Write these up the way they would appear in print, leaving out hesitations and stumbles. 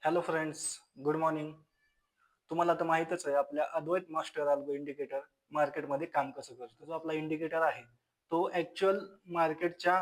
Hello friends, good morning. तुम्हाला तर माहीतच आहे आपल्या अद्वैत मास्टर अल्गो इंडिकेटर मार्केटमध्ये काम कसं करतो. जो आपला इंडिकेटर आहे, तो ॲक्चुअल मार्केटच्या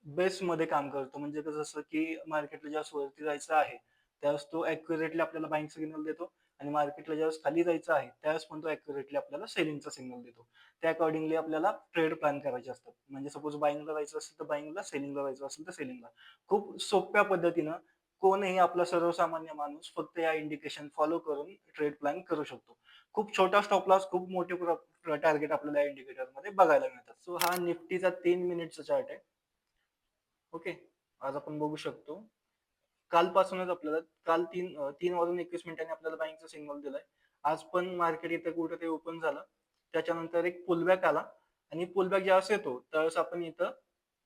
बेसमध्ये काम करतो. म्हणजे जसं की मार्केटला ज्यावेळेस वरती जायचं आहे, त्यावेळेस तो ॲक्युरेटली आपल्याला बायिंग सिग्नल देतो आणि मार्केटला ज्यावेळेस खाली जायचं आहे, त्यावेळेस पण तो ॲक्युरेटली आपल्याला सेलिंगचा सिग्नल देतो. त्या अकॉर्डिंगली आपल्याला ट्रेड प्लॅन करायचे असतात. म्हणजे सपोज बायिंगला जायचं असेल तर बायिंगला, सेलिंगला जायचं असेल तर सेलिंगला. खूप सोप्या पद्धतीनं कोणीही आपला सर्वसामान्य माणूस फक्त या इंडिकेशन फॉलो करून ट्रेड प्लॅन करू शकतो. खूप छोटा स्टॉप लॉस, खूप मोठे टार्गेट आपल्याला या इंडिकेटरमध्ये बघायला मिळतात. सो हा निफ्टीचा 3 मिनिटचा चार्ट आहे. ओके. आज आपण बघू शकतो. कालपासूनच आपल्याला काल 3 वाजून 21 मिनिटांनी आपल्याला बायिंगचा सिग्नल दिलाय. आज पण मार्केट इथं कुठेतरी ओपन झालं. त्याच्यानंतर एक पुलबॅक आला आणि पुलबॅक ज्यावेळेस येतो, त्यावेळेस आपण इथं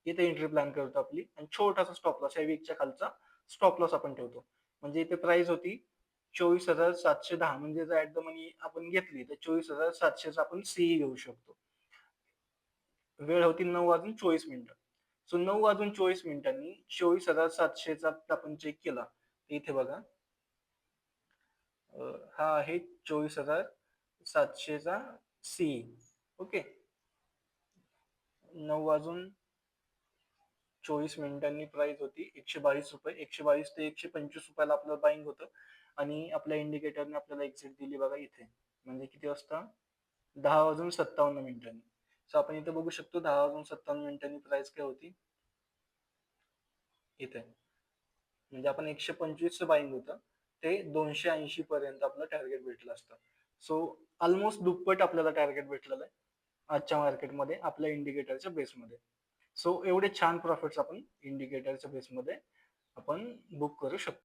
इथे एंट्री प्लॅन करतो आपली आणि छोटासा स्टॉप लॉस या वीकच्या खालचा स्टॉप लॉस आपण ठेवतो. म्हणजे इथे प्राइस होती 24,710 म्हणजे जर ॲट द मनी आपण घेतली तर 24,700 चा आपण सीई घेऊ शकतो. वेळ होती 9 वाजून 24 मिनिटं. सो 9 वाजून 24 मिनिटांनी 24,700 चा आपण चेक केला. इथे बघा हा आहे 24,700 चा सीई. ओके. 9 वाजून 24 मिनिटांनी प्राइस होती ₹122. 122 ते ₹125 ला आपलं बायिंग होतं आणि आपल्या इंडिकेटरने आपल्याला एक्झिट दिली बघा इथे. म्हणजे किती वाजता? 10 वाजून 57 मिनिटांनी. सो आपण इथे बघू शकतो 10 वाजून 57 मिनिटांनी प्राइस काय होती? इथे. म्हणजे आपण 125 चं बायिंग होतं. ते 280 पर्यंत आपलं टार्गेट भेटलं असतं. सो अल्मोस्ट दुप्पट आपल्याला टार्गेट भेटलेलं आहे आजच्या मार्केटमध्ये आपल्या इंडिकेटरच्या बेसमध्ये. सो एवढे छान प्रॉफिट्स आपण इंडिकेटरच्या बेसमध्ये आपण बुक करू शकतो.